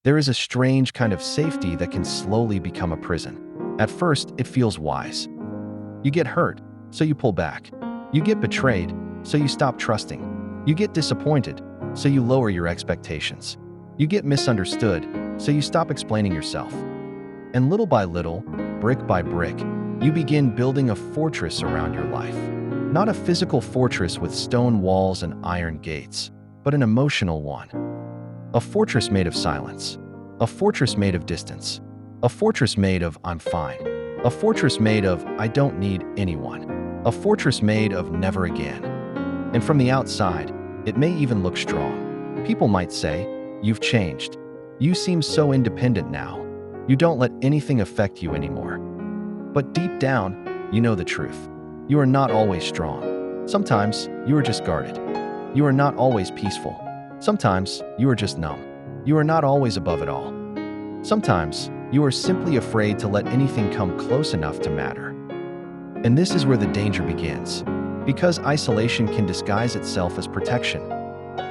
There is a strange kind of safety that can slowly become a prison. At first, it feels wise. You get hurt, so you pull back. You get betrayed, so you stop trusting. You get disappointed, so you lower your expectations. You get misunderstood, so you stop explaining yourself. And little by little, brick by brick, you begin building a fortress around your life. Not a physical fortress with stone walls and iron gates, but an emotional one. A fortress made of silence. A fortress made of distance. A fortress made of "I'm fine." A fortress made of "I don't need anyone." A fortress made of "never again." And from the outside, it may even look strong. People might say, "You've changed. You seem so independent now. You don't let anything affect you anymore." But deep down, you know the truth. You are not always strong. Sometimes you are just guarded. You are not always peaceful. Sometimes you are just numb. You are not always above it all. Sometimes you are simply afraid to let anything come close enough to matter. And this is where the danger begins. Because isolation can disguise itself as protection.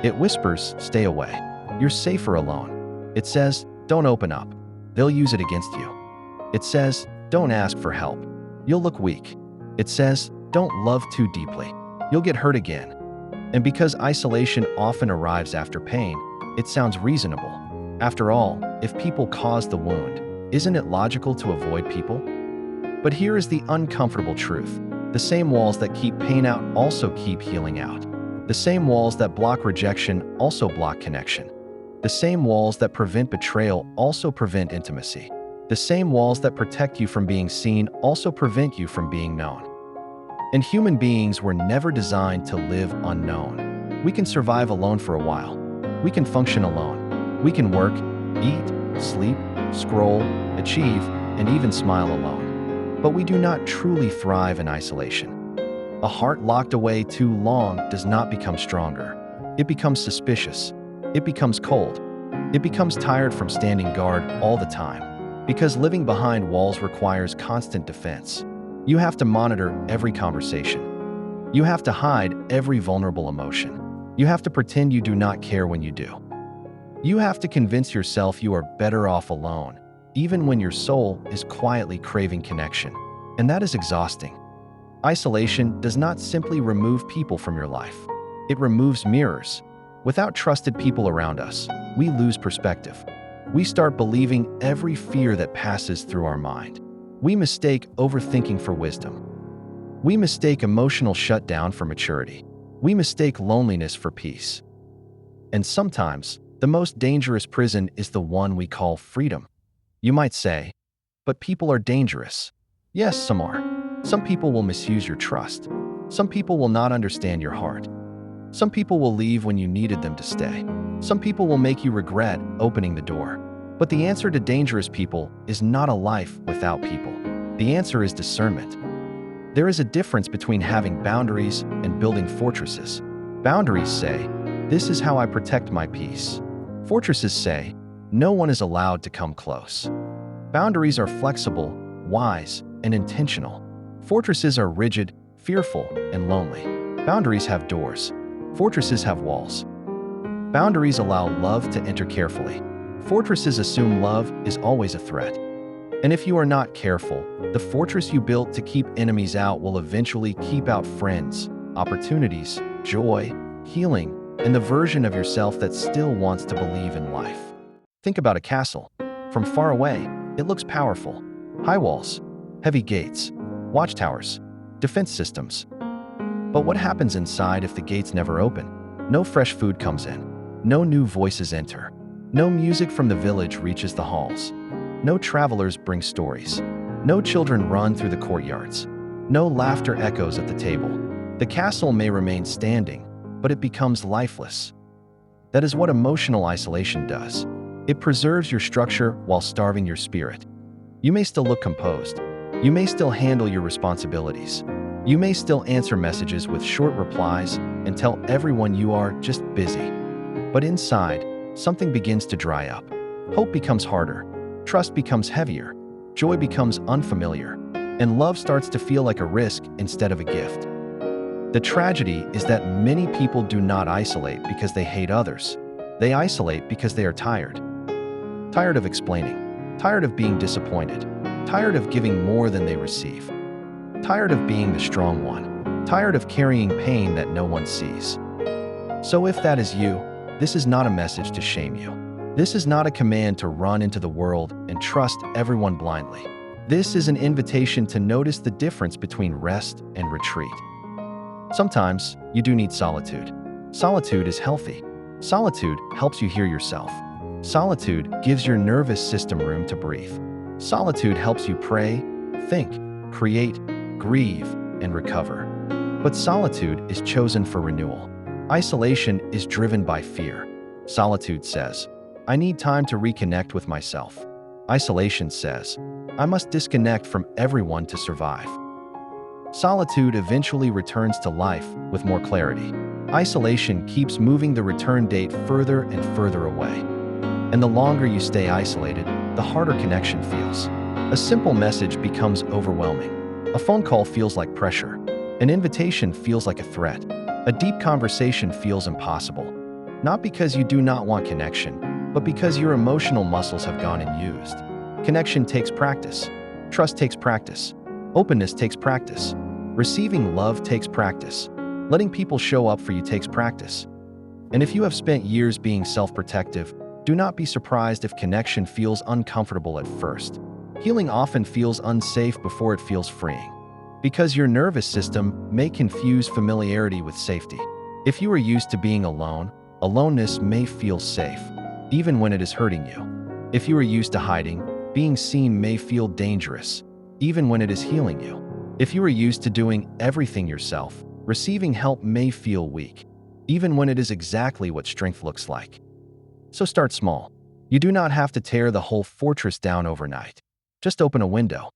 It whispers, "Stay away. You're safer alone." It says, "Don't open up. They'll use it against you." It says, "Don't ask for help. You'll look weak." It says, "Don't love too deeply. You'll get hurt again." And because isolation often arrives after pain, it sounds reasonable. After all, if people cause the wound, isn't it logical to avoid people? But here is the uncomfortable truth. The same walls that keep pain out also keep healing out. The same walls that block rejection also block connection. The same walls that prevent betrayal also prevent intimacy. The same walls that protect you from being seen also prevent you from being known. And human beings were never designed to live unknown. We can survive alone for a while. We can function alone. We can work, eat, sleep, scroll, achieve, and even smile alone. But we do not truly thrive in isolation. A heart locked away too long does not become stronger. It becomes suspicious. It becomes cold. It becomes tired from standing guard all the time. Because living behind walls requires constant defense. You have to monitor every conversation. You have to hide every vulnerable emotion. You have to pretend you do not care when you do. You have to convince yourself you are better off alone, even when your soul is quietly craving connection. And that is exhausting. Isolation does not simply remove people from your life. It removes mirrors. Without trusted people around us, we lose perspective. We start believing every fear that passes through our mind. We mistake overthinking for wisdom. We mistake emotional shutdown for maturity. We mistake loneliness for peace. And sometimes, the most dangerous prison is the one we call freedom. You might say, "But people are dangerous." Yes, some are. Some people will misuse your trust. Some people will not understand your heart. Some people will leave when you needed them to stay. Some people will make you regret opening the door. But the answer to dangerous people is not a life without people. The answer is discernment. There is a difference between having boundaries and building fortresses. Boundaries say, "This is how I protect my peace." Fortresses say, "No one is allowed to come close." Boundaries are flexible, wise, and intentional. Fortresses are rigid, fearful, and lonely. Boundaries have doors. Fortresses have walls. Boundaries allow love to enter carefully. Fortresses assume love is always a threat. And if you are not careful, the fortress you built to keep enemies out will eventually keep out friends, opportunities, joy, healing, and the version of yourself that still wants to believe in life. Think about a castle. From far away, it looks powerful. High walls, heavy gates, watchtowers, defense systems. But what happens inside if the gates never open? No fresh food comes in. No new voices enter. No music from the village reaches the halls. No travelers bring stories. No children run through the courtyards. No laughter echoes at the table. The castle may remain standing, but it becomes lifeless. That is what emotional isolation does. It preserves your structure while starving your spirit. You may still look composed. You may still handle your responsibilities. You may still answer messages with short replies and tell everyone you are just busy. But inside, something begins to dry up. Hope becomes harder. Trust becomes heavier. Joy becomes unfamiliar. And love starts to feel like a risk instead of a gift. The tragedy is that many people do not isolate because they hate others. They isolate because they are tired. tired of explaining, tired of being disappointed, tired of giving more than they receive, tired of being the strong one, tired of carrying pain that no one sees. So if that is you, this is not a message to shame you. This is not a command to run into the world and trust everyone blindly. This is an invitation to notice the difference between rest and retreat. Sometimes you do need solitude. Solitude is healthy. Solitude helps you hear yourself. Solitude gives your nervous system room to breathe. Solitude helps you pray, think, create, grieve, and recover. But solitude is chosen for renewal. Isolation is driven by fear. Solitude says, I need time to reconnect with myself. Isolation says, I must disconnect from everyone to survive. Solitude eventually returns to life with more clarity. Isolation keeps moving the return date further and further away. And the longer you stay isolated, the harder connection feels. A simple message becomes overwhelming. A phone call feels like pressure. An invitation feels like a threat. A deep conversation feels impossible. Not because you do not want connection, but because your emotional muscles have gone unused. Connection takes practice. Trust takes practice. Openness takes practice. Receiving love takes practice. Letting people show up for you takes practice. And if you have spent years being self-protective, do not be surprised if connection feels uncomfortable at first. Healing often feels unsafe before it feels freeing. Because your nervous system may confuse familiarity with safety. If you are used to being alone, aloneness may feel safe, even when it is hurting you. If you are used to hiding, being seen may feel dangerous, even when it is healing you. If you are used to doing everything yourself, receiving help may feel weak, even when it is exactly what strength looks like. So start small. You do not have to tear the whole fortress down overnight. Just open a window.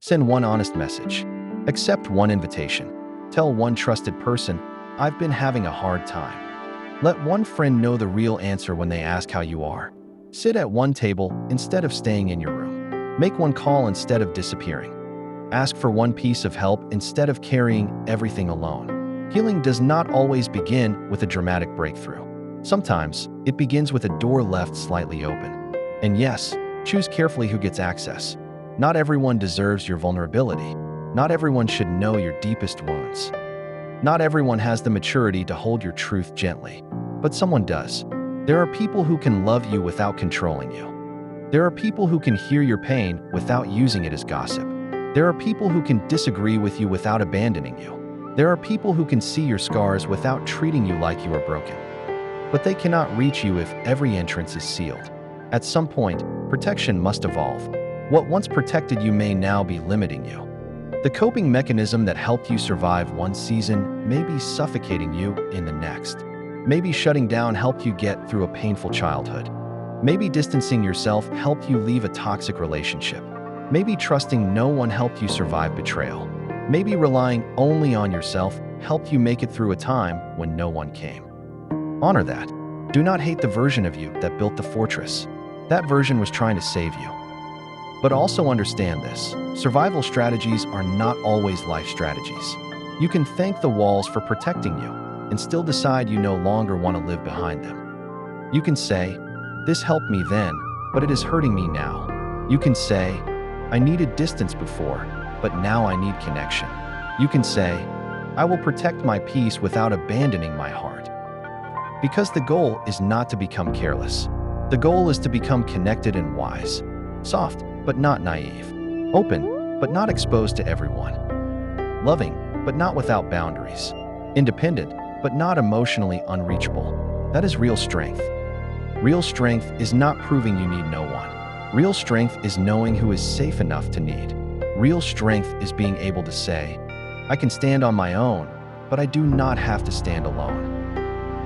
Send one honest message. Accept one invitation. Tell one trusted person, I've been having a hard time. Let one friend know the real answer when they ask how you are. Sit at one table instead of staying in your room. Make one call instead of disappearing. Ask for one piece of help instead of carrying everything alone. Healing does not always begin with a dramatic breakthrough. Sometimes, it begins with a door left slightly open. And yes, choose carefully who gets access. Not everyone deserves your vulnerability. Not everyone should know your deepest wounds. Not everyone has the maturity to hold your truth gently. But someone does. There are people who can love you without controlling you. There are people who can hear your pain without using it as gossip. There are people who can disagree with you without abandoning you. There are people who can see your scars without treating you like you are broken. But they cannot reach you if every entrance is sealed. At some point, protection must evolve. What once protected you may now be limiting you. The coping mechanism that helped you survive one season may be suffocating you in the next. Maybe shutting down helped you get through a painful childhood. Maybe distancing yourself helped you leave a toxic relationship. Maybe trusting no one helped you survive betrayal. Maybe relying only on yourself helped you make it through a time when no one came. Honor that. Do not hate the version of you that built the fortress. That version was trying to save you. But also understand this. Survival strategies are not always life strategies. You can thank the walls for protecting you and still decide you no longer want to live behind them. You can say, this helped me then, but it is hurting me now. You can say, I needed distance before, but now I need connection. You can say, I will protect my peace without abandoning my heart. Because the goal is not to become careless. The goal is to become connected and wise. Soft, but not naive. Open, but not exposed to everyone. Loving, but not without boundaries. Independent, but not emotionally unreachable. That is real strength. Real strength is not proving you need no one. Real strength is knowing who is safe enough to need. Real strength is being able to say, I can stand on my own, but I do not have to stand alone.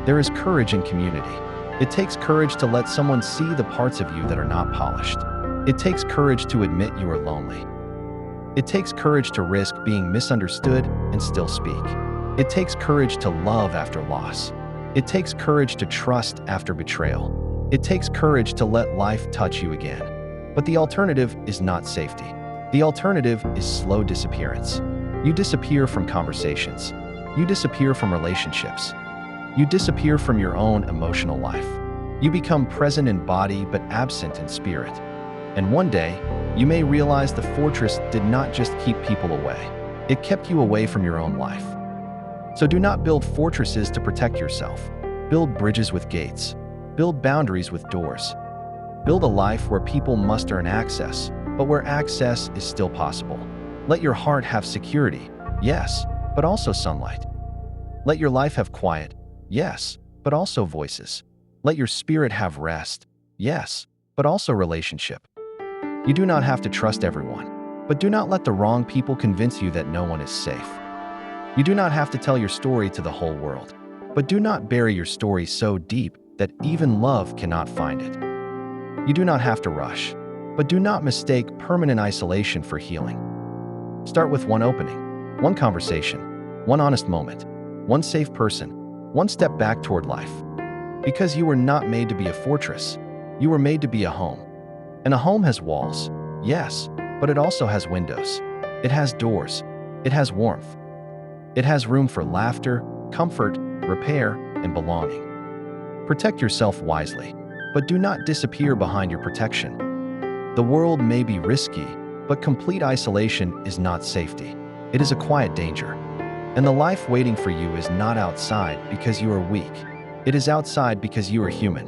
There is courage in community. It takes courage to let someone see the parts of you that are not polished. It takes courage to admit you are lonely. It takes courage to risk being misunderstood and still speak. It takes courage to love after loss. It takes courage to trust after betrayal. It takes courage to let life touch you again. But the alternative is not safety. The alternative is slow disappearance. You disappear from conversations. You disappear from relationships. You disappear from your own emotional life. You become present in body but absent in spirit. And one day, you may realize the fortress did not just keep people away. It kept you away from your own life. So do not build fortresses to protect yourself. Build bridges with gates. Build boundaries with doors. Build a life where people must earn access, but where access is still possible. Let your heart have security, yes, but also sunlight. Let your life have quiet, yes, but also voices. Let your spirit have rest, yes, but also relationship. You do not have to trust everyone, but do not let the wrong people convince you that no one is safe. You do not have to tell your story to the whole world, but do not bury your story so deep that even love cannot find it. You do not have to rush, but do not mistake permanent isolation for healing. Start with one opening, one conversation, one honest moment, one safe person, one step back toward life. Because you were not made to be a fortress, you were made to be a home. And a home has walls, yes, but it also has windows. It has doors. It has warmth. It has room for laughter, comfort, repair, and belonging. Protect yourself wisely, but do not disappear behind your protection. The world may be risky, but complete isolation is not safety. It is a quiet danger. And the life waiting for you is not outside because you are weak. It is outside because you are human.